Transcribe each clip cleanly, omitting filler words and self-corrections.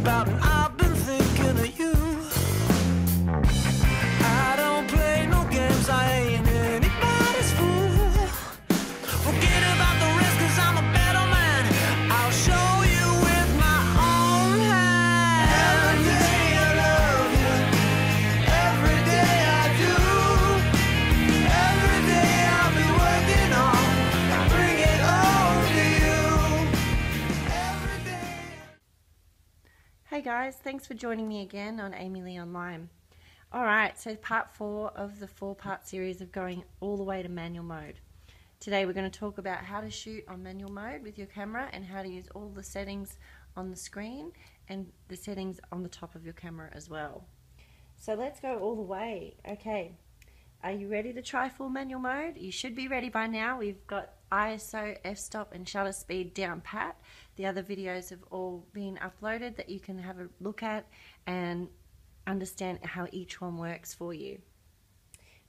about, and I've been thinking of you. I don't play no games, I ain't anybody's fool. Forget about the rest, 'cause I'm a better man. I'll show you with my own hand. Every day I love you, every day I do. Every day I'll be working on bring it home to you. Every day. Hey guys, thanks for joining me again on Amy Lee Online. Alright, so part 4 of the 4-part series of going all the way to manual mode. Today we're going to talk about how to shoot on manual mode with your camera and how to use all the settings on the screen and the settings on the top of your camera as well. So let's go all the way. Okay, are you ready to try full manual mode? You should be ready by now. We've got ISO, f-stop and shutter speed down pat. The other videos have all been uploaded that you can have a look at and understand how each one works for you.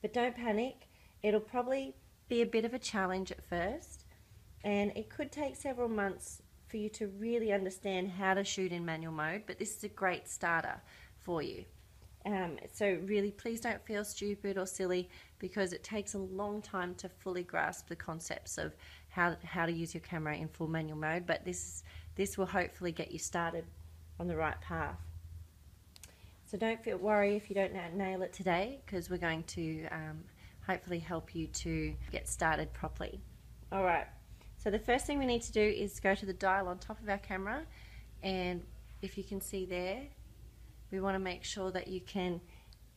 But don't panic, it'll probably be a bit of a challenge at first, and it could take several months for you to really understand how to shoot in manual mode, but this is a great starter for you. So really please don't feel stupid or silly, because it takes a long time to fully grasp the concepts of how to use your camera in full manual mode, but this will hopefully get you started on the right path. So don't worry if you don't nail it today, because we're going to hopefully help you to get started properly. Alright, so the first thing we need to do is go to the dial on top of our camera, and if you can see there, we want to make sure that you can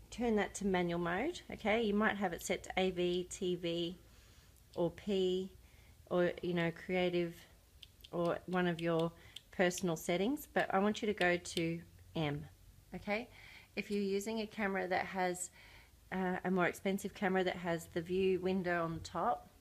turn that to manual mode. Okay, you might have it set to AV, TV or P, or creative, or one of your personal settings, but I want you to go to M. Okay, if you're using a camera that has a more expensive camera that has the view window on the top,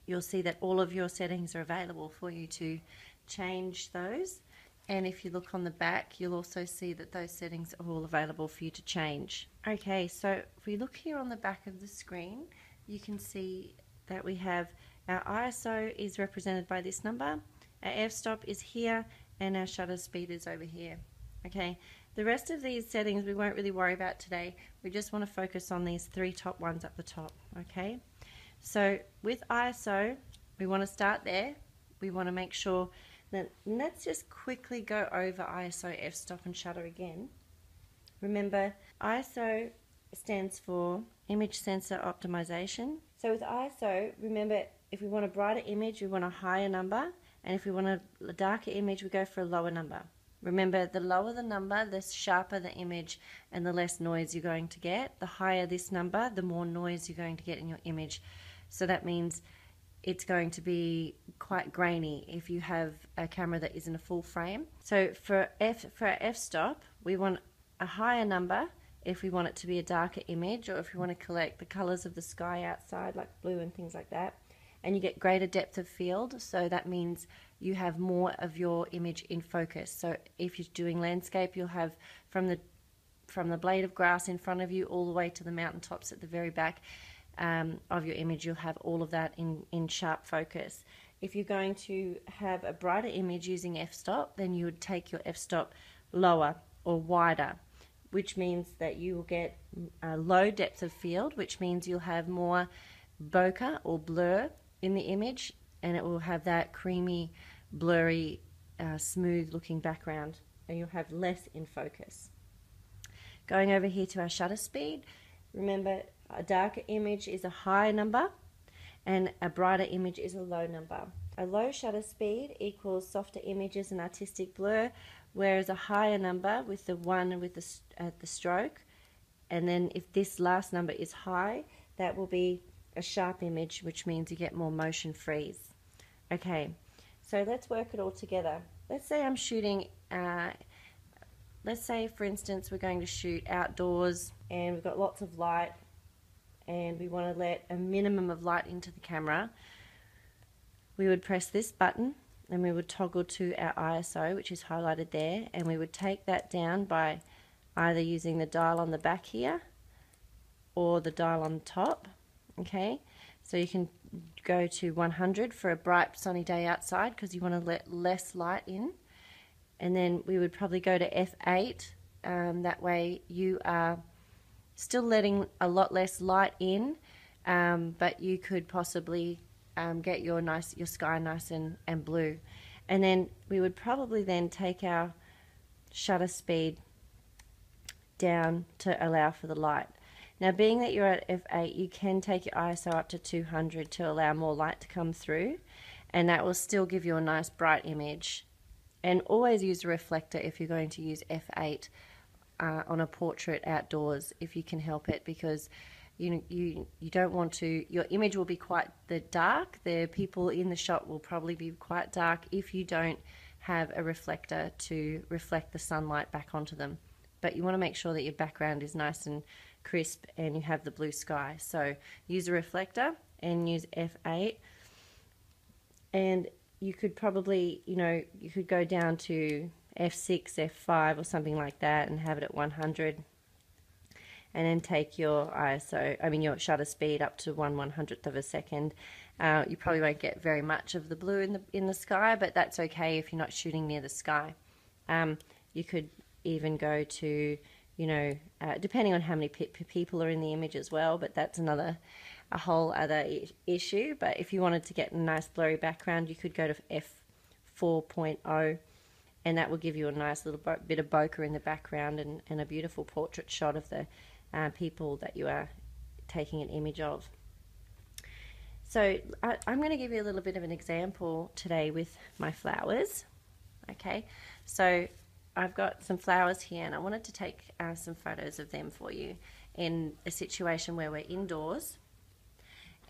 you'll see that all of your settings are available for you to change those. And if you look on the back, you'll also see that those settings are all available for you to change. Okay, so if we look here on the back of the screen, you can see that we have our ISO is represented by this number, our f-stop is here, and our shutter speed is over here. Okay, the rest of these settings we won't really worry about today. We just want to focus on these 3 top ones at the top. Okay, so with ISO, we want to start there. We want to make sure that, let's just quickly go over ISO, f-stop and shutter again. Remember, ISO stands for image sensor optimization. So with ISO, remember, if we want a brighter image, we want a higher number, and if we want a darker image, we go for a lower number. Remember, the lower the number, the sharper the image and the less noise you're going to get. The higher this number, the more noise you're going to get in your image. So that means it's going to be quite grainy if you have a camera that isn't a full frame. So for our f-stop, we want a higher number if we want it to be a darker image, or if we want to collect the colors of the sky outside, like blue and things like that. And you get greater depth of field, so that means you have more of your image in focus. So if you're doing landscape, you'll have from the blade of grass in front of you all the way to the mountaintops at the very back of your image, you'll have all of that in sharp focus. If you're going to have a brighter image using f-stop, then you would take your f-stop lower or wider, which means that you will get a low depth of field, which means you'll have more bokeh or blur in the image, and it will have that creamy, blurry, smooth looking background, and you'll have less in focus. Going over here to our shutter speed, remember, a darker image is a high number and a brighter image is a low number. A low shutter speed equals softer images and artistic blur, whereas a higher number with the 1 with the stroke, and then if this last number is high, that will be a sharp image, which means you get more motion freeze. Okay, so let's work it all together. Let's say I'm shooting, let's say for instance we're going to shoot outdoors and we've got lots of light and we want to let a minimum of light into the camera. We would press this button and we would toggle to our ISO, which is highlighted there, and we would take that down by either using the dial on the back here or the dial on the top. Okay, so you can go to 100 for a bright sunny day outside because you want to let less light in, And then we would probably go to f8. That way you are still letting a lot less light in, but you could possibly get your sky nice and blue. And then we would probably then take our shutter speed down to allow for the light. Now, being that you're at f8, you can take your ISO up to 200 to allow more light to come through, and that will still give you a nice bright image. And always use a reflector if you're going to use f8 on a portrait outdoors, if you can help it, because you don't want to, your image will be quite dark. The people in the shot will probably be quite dark if you don't have a reflector to reflect the sunlight back onto them. But you want to make sure that your background is nice and crisp and you have the blue sky. So use a reflector and use f8. And you could probably, you could go down to f6, f5 or something like that and have it at 100. And then take your your shutter speed up to 1/100th of a second. You probably won't get very much of the blue in the sky, but that's okay if you're not shooting near the sky. You could even go to, depending on how many people are in the image as well, but that's a whole other issue. But if you wanted to get a nice blurry background, you could go to f4.0, and that will give you a nice little bit of bokeh in the background and a beautiful portrait shot of the people that you are taking an image of. So I'm going to give you a little bit of an example today with my flowers. Okay, so I've got some flowers here and I wanted to take some photos of them for you in a situation where we're indoors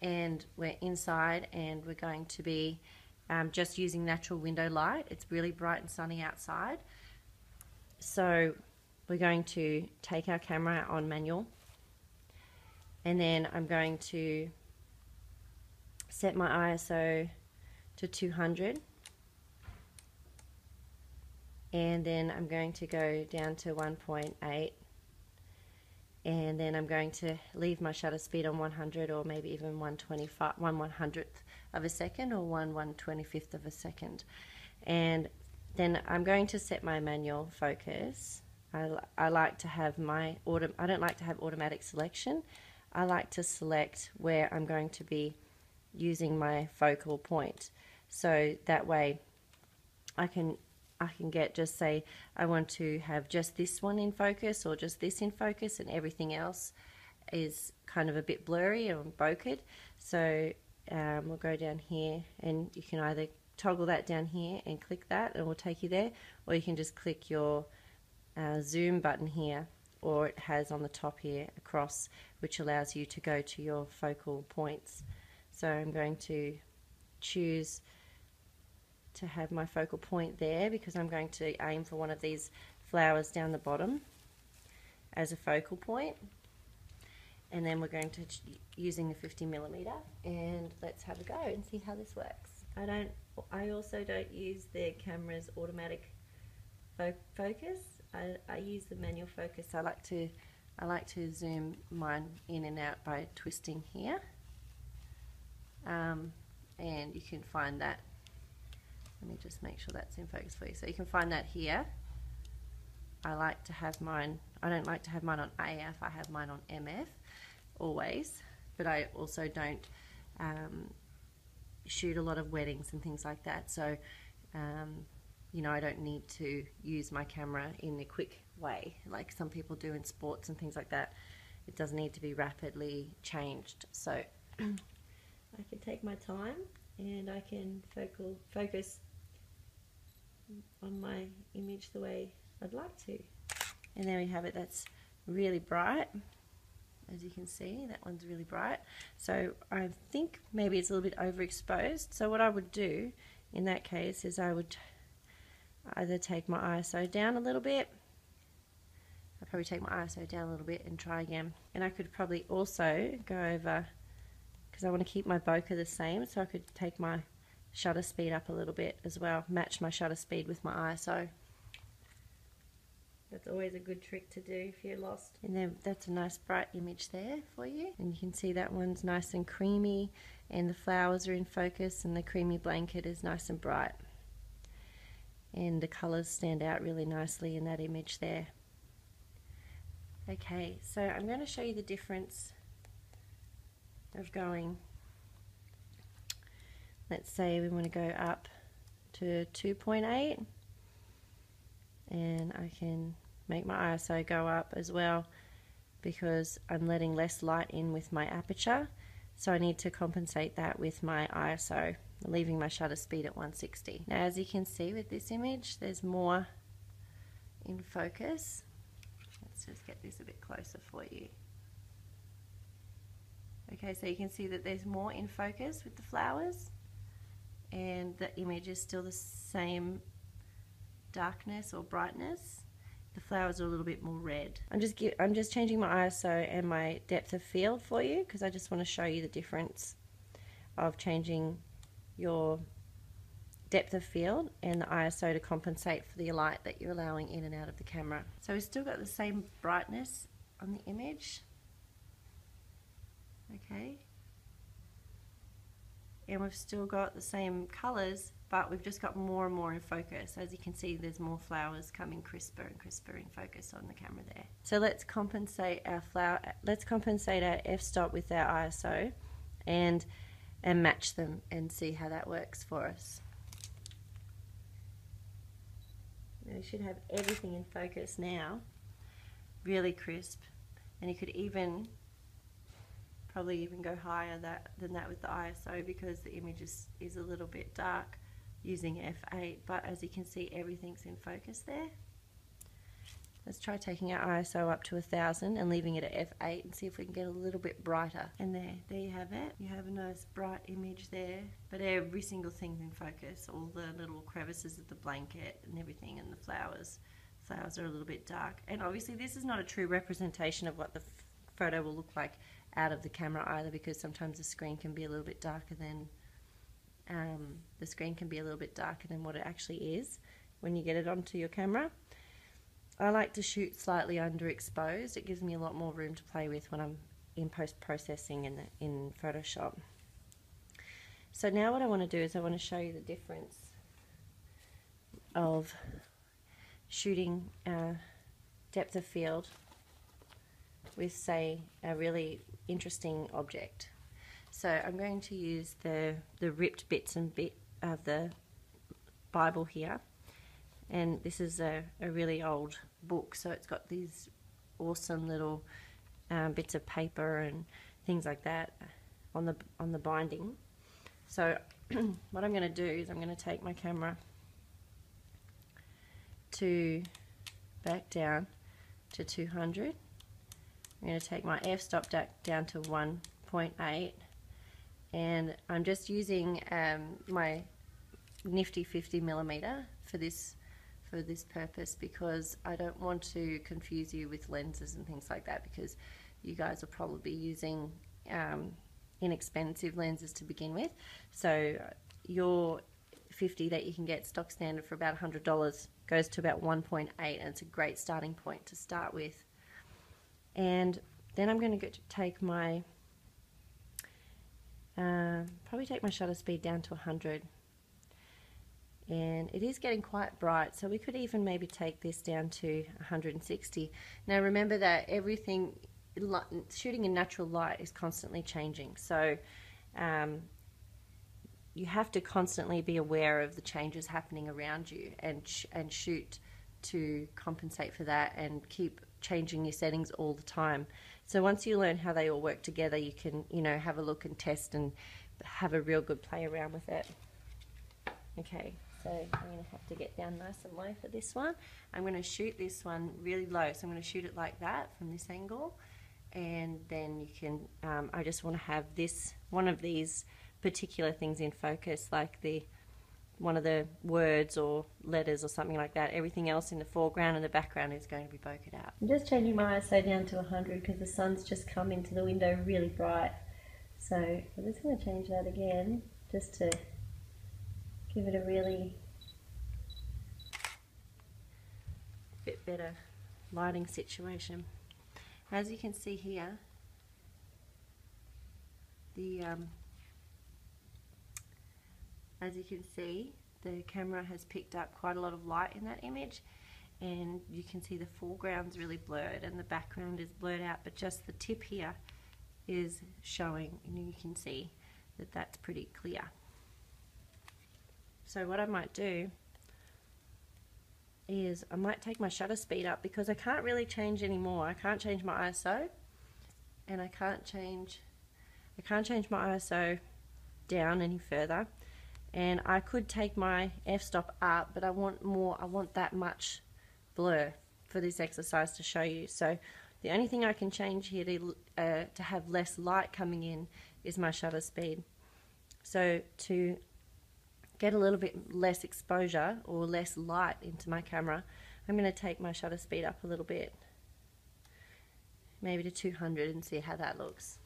and we're inside and we're going to be just using natural window light. It's really bright and sunny outside. So we're going to take our camera on manual, and then I'm going to set my ISO to 200, and then I'm going to go down to 1.8, and then I'm going to leave my shutter speed on 100 or maybe even 125, 1/100th of a second or 1/125th of a second. And then I'm going to set my manual focus. I like to have I don't like to have automatic selection. I like to select where I'm going to be using my focal point. So that way I can get, just say I want to have just this one in focus or just this in focus, and everything else is kind of a bit blurry or bokeh. So we'll go down here, and you can either toggle that down here and click that and it will take you there, or you can just click your zoom button here, or it has on the top here a cross which allows you to go to your focal points. So I'm going to choose to have my focal point there because I'm going to aim for one of these flowers down the bottom as a focal point, and then we're going to using the 50mm, and let's have a go and see how this works. I also don't use the camera's automatic focus. I use the manual focus. I like to zoom mine in and out by twisting here, and you can find that. Let me just make sure that's in focus for you. So you can find that here. I like to have mine, I don't like to have mine on AF, I have mine on MF always, but I also don't shoot a lot of weddings and things like that, so I don't need to use my camera in a quick way like some people do in sports and things like that. It doesn't need to be rapidly changed, so I can take my time and I can focus on my image the way I'd like to. And there we have it. That's really bright. As you can see, that one's really bright. So I think maybe it's a little bit overexposed. So what I would do in that case is I would either take my ISO down a little bit. I'd probably take my ISO down a little bit and try again. And I could probably also go over, because I want to keep my bokeh the same, so I could take my shutter speed up a little bit as well, match my shutter speed with my ISO. That's always a good trick to do if you're lost. And then that's a nice bright image there for you. And you can see that one's nice and creamy, and the flowers are in focus, and the creamy blanket is nice and bright. and the colors stand out really nicely in that image there. Okay, so I'm going to show you the difference of going, let's say we want to go up to 2.8, and I can make my ISO go up as well because I'm letting less light in with my aperture, so I need to compensate that with my ISO, leaving my shutter speed at 160. Now as you can see with this image, there's more in focus. Let's just get this a bit closer for you. Okay, so you can see that there's more in focus with the flowers, and the image is still the same darkness or brightness. The flowers are a little bit more red. I'm just changing my ISO and my depth of field for you because I just want to show you the difference of changing your depth of field and the ISO to compensate for the light that you're allowing in and out of the camera. So we've still got the same brightness on the image. Okay. And we've still got the same colors, but we've just got more and more in focus. As you can see, there's more flowers coming crisper and crisper in focus on the camera there. So let's compensate our f-stop with our ISO and match them and see how that works for us. You should have everything in focus now, really crisp, and you could probably even go higher than that with the ISO because the image is a little bit dark using f8, but as you can see, everything's in focus there. Let's try taking our ISO up to 1000 and leaving it at f8 and see if we can get a little bit brighter. And there you have it. You have a nice bright image there, but every single thing's in focus. All the little crevices of the blanket and everything, and the flowers. Flowers are a little bit dark. And obviously this is not a true representation of what the photo will look like out of the camera either, because sometimes the screen can be a little bit darker than what it actually is when you get it onto your camera. I like to shoot slightly underexposed. It gives me a lot more room to play with when I'm in post-processing in Photoshop. So now what I want to do is I want to show you the difference of shooting depth of field with, say, a really interesting object. So I'm going to use the ripped bits of the Bible here, and this is a really old book, so it's got these awesome little bits of paper and things like that on the binding. So what I'm going to do is I'm going to take my camera back down to 200. I'm going to take my f-stop down to 1.8, and I'm just using my nifty 50mm for this purpose, because I don't want to confuse you with lenses and things like that, because you guys will probably be using inexpensive lenses to begin with. So your 50 that you can get stock standard for about $100 goes to about 1.8, and it's a great starting point to start with. And then I'm going to take my probably take my shutter speed down to 100, and it is getting quite bright, so we could even maybe take this down to 160. Now remember that everything shooting in natural light is constantly changing, so you have to constantly be aware of the changes happening around you and shoot to compensate for that, and keep changing your settings all the time. So once you learn how they all work together, you can, have a look and test and have a real good play around with it. Okay, so I'm going to have to get down nice and low for this one. I'm going to shoot this one really low, so I'm going to shoot it like that from this angle, and then you can, I just want to have one of these particular things in focus, like one of the words or letters or something like that. Everything else in the foreground and the background is going to be bokeh out. I'm just changing my ISO down to 100 because the sun's just come into the window really bright. So I'm just going to change that again just to give it a really bit better lighting situation. As you can see here, the camera has picked up quite a lot of light in that image, and you can see the foreground's really blurred and the background is blurred out, but just the tip here is showing, and you can see that that's pretty clear. So what I might do is I might take my shutter speed up, because I can't really change anymore. I can't change my ISO, and I can't change my ISO down any further, and I could take my f-stop up, but I want that much blur for this exercise to show you. So the only thing I can change here to have less light coming in is my shutter speed. So to get a little bit less exposure or less light into my camera, I'm going to take my shutter speed up a little bit, maybe to 200, and see how that looks.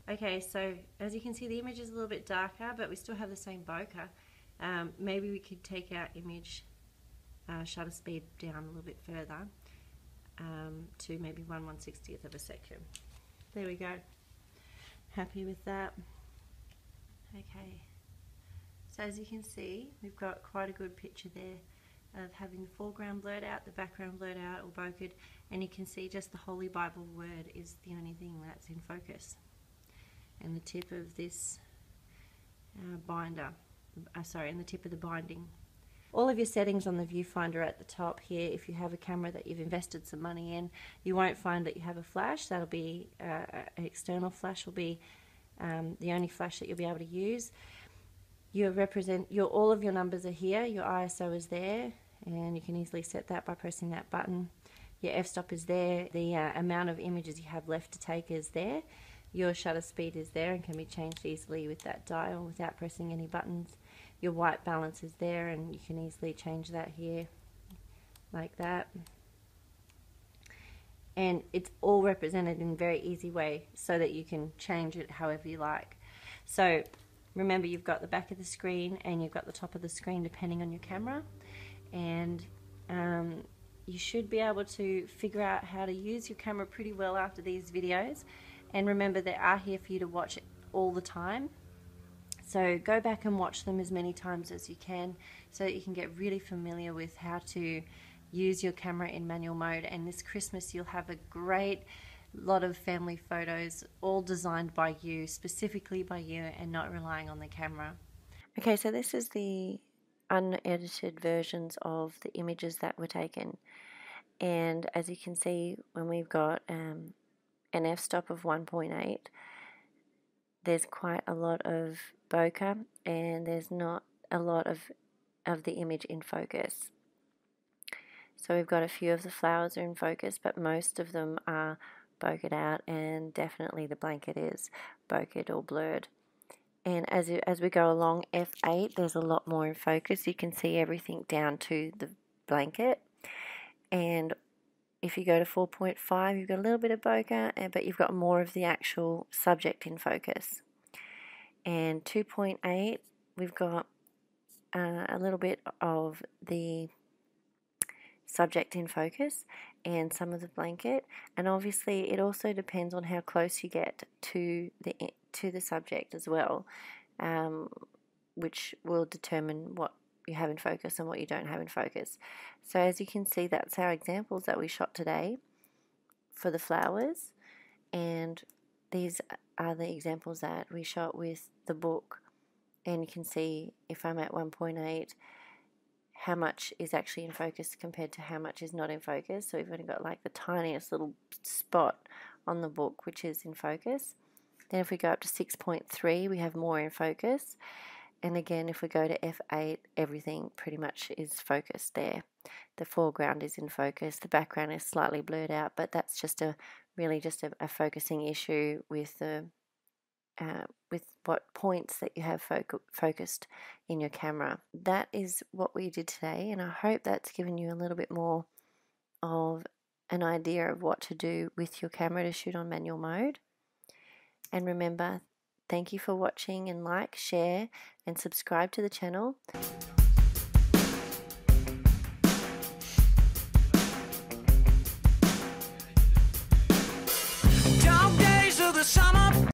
Okay, so as you can see, the image is a little bit darker, but we still have the same bokeh. Maybe we could take our image shutter speed down a little bit further, to maybe 1/160th of a second. There we go. Happy with that. Okay, so as you can see, we've got quite a good picture there of having the foreground blurred out, the background blurred out or bokeh, and you can see just the Holy Bible word is the only thing that's in focus, and the tip of this binder, and the tip of the binding. All of your settings on the viewfinder are at the top here. If you have a camera that you've invested some money in, you won't find that you have a flash. That'll be an external flash will be the only flash that you'll be able to use. All of your numbers are here. Your ISO is there, and you can easily set that by pressing that button. Your f-stop is there. The amount of images you have left to take is there. Your shutter speed is there and can be changed easily with that dial without pressing any buttons. Your white balance is there, and you can easily change that here like that. And it's all represented in a very easy way so that you can change it however you like. So remember, you've got the back of the screen and you've got the top of the screen depending on your camera, and you should be able to figure out how to use your camera pretty well after these videos. And remember, they are here for you to watch all the time. So go back and watch them as many times as you can so that you can get really familiar with how to use your camera in manual mode. And this Christmas you'll have a great lot of family photos, all designed by you, specifically by you, and not relying on the camera. Okay, so this is the unedited versions of the images that were taken. And as you can see, when we've got an f-stop of 1.8, there's quite a lot of bokeh, and there's not a lot of the image in focus. So we've got a few of the flowers are in focus, but most of them are bokeh out, and definitely the blanket is bokeh or blurred. And as we go along F8, there's a lot more in focus. You can see everything down to the blanket. And if you go to 4.5, you've got a little bit of bokeh, but you've got more of the actual subject in focus. And 2.8, we've got a little bit of the subject in focus and some of the blanket. And obviously it also depends on how close you get to the subject as well, which will determine what you have in focus and what you don't have in focus. So as you can see, that's our examples that we shot today for the flowers, and these are the examples that we shot with the book. And you can see if I'm at 1.8, how much is actually in focus compared to how much is not in focus. So we've only got like the tiniest little spot on the book which is in focus. Then if we go up to 6.3, we have more in focus. And again, if we go to F8, everything pretty much is focused there. The foreground is in focus, the background is slightly blurred out, but that's just really just a focusing issue with what points that you have focused in your camera. That is what we did today, and I hope that's given you a little bit more of an idea of what to do with your camera to shoot on manual mode. And remember, thank you for watching, and like, share, and subscribe to the channel. Dog days of the summer.